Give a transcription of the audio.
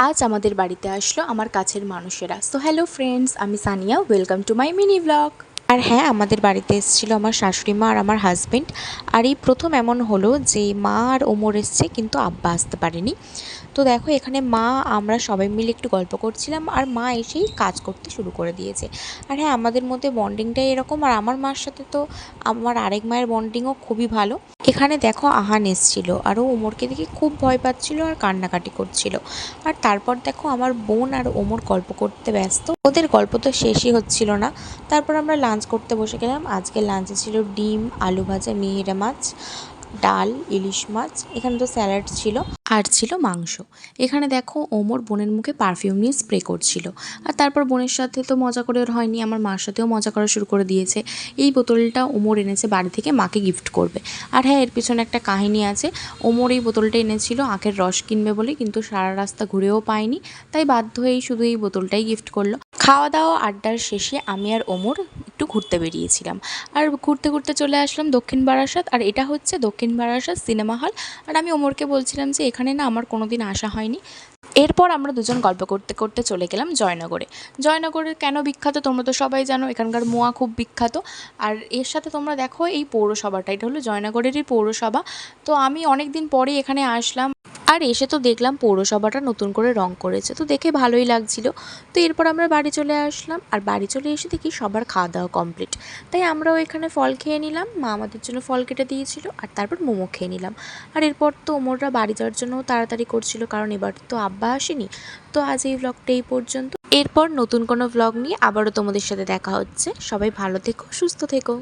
আজ আমাদের বাড়িতে আসলো আমার কাছের মানুষেরা। সো হ্যালো ফ্রেন্ডস, আমি Sania, welcome to my mini blog. আর হ্যাঁ, আমাদের বাড়িতে এসেছিলো আমার শাশুড়ি মা আর আমার হাজব্যান্ড। আর এই প্রথম এমন হলো যে মা আর ওমর এসছে, কিন্তু আব্বা আসতে পারেনি। তো দেখো, এখানে মা আমরা সবাই মিলে একটু গল্প করছিলাম আর মা এসেই কাজ করতে শুরু করে দিয়েছে। আর হ্যাঁ, আমাদের মধ্যে বন্ডিংটাই এরকম। আর আমার মার সাথে তো আমার আরেক মায়ের বন্ডিংও খুবই ভালো। এখানে দেখো আহান এসেছিল আর ও ওমরকে দেখে খুব ভয় পাচ্ছিল আর কান্নাকাটি করছিল। আর তারপর দেখো আমার বোন আর ওমর গল্প করতে ব্যস্ত, ওদের গল্প তো শেষই হচ্ছিল না। তারপর আমরা লাঞ্চ করতে বসে গেলাম। আজকে লাঞ্চে ছিল ডিম, আলু ভাজা, মিহিরা মাছ, ডাল, ইলিশ মাছ, এখানে তো স্যালাড ছিল আর ছিল মাংস। এখানে দেখো ওমর বোনের মুখে পারফিউম নিয়ে স্প্রে করছিল। আর তারপর বোনের সাথে তো মজা করে ওর হয়নি, আমার মার সাথেও মজা করা শুরু করে দিয়েছে। এই বোতলটা ওমর এনেছে বাড়ি থেকে মাকে গিফট করবে। আর হ্যাঁ, এর পিছনে একটা কাহিনী আছে। ওমর এই বোতলটা এনেছিল আখের রস কিনবে বলে, কিন্তু সারা রাস্তা ঘুরেও পায়নি, তাই বাধ্য হয়েই শুধু এই বোতলটাই গিফট করলো। খাওয়া দাওয়া আড্ডার শেষে আমি আর ওমর একটু ঘুরতে বেরিয়েছিলাম। আর ঘুরতে ঘুরতে চলে আসলাম দক্ষিণ বারাসাত। আর এটা হচ্ছে দক্ষিণ বারাসাত সিনেমা হল। আর আমি ওমরকে বলছিলাম যে এখানে না আমার কোনো দিন আসা হয়নি। এরপর আমরা দুজন গল্প করতে করতে চলে গেলাম জয়নগরে। জয়নগরের কেন বিখ্যাত তোমরা তো সবাই জানো, এখানকার মোয়া খুব বিখ্যাত। আর এর সাথে তোমরা দেখো এই পৌরসভাটা, এটা হলো জয়নগরেরই পৌরসভা। তো আমি অনেক দিন পরে এখানে আসলাম আর এসে তো দেখলাম পৌরসভাটা নতুন করে রং করেছে, তো দেখে ভালোই লাগছিল। তো এরপর আমরা বাড়ি চলে আসলাম আর বাড়ি চলে এসে দেখি সবার খাওয়া দাওয়া কমপ্লিট। তাই আমরাও এখানে ফল খেয়ে নিলাম, মা আমাদের জন্য ফল কেটে দিয়েছিল আর তারপর মোমো খেয়ে নিলাম। আর এরপর তো ওমররা বাড়ি যাওয়ার জন্য তাড়াতাড়ি করছিল, কারণ এবার তো আব্বা আসেনি। তো আজ এই ব্লগটা এই পর্যন্ত। এরপর নতুন কোনো ব্লগ নিয়ে আবারও তোমাদের সাথে দেখা হচ্ছে। সবাই ভালো থেকো, সুস্থ থেকো।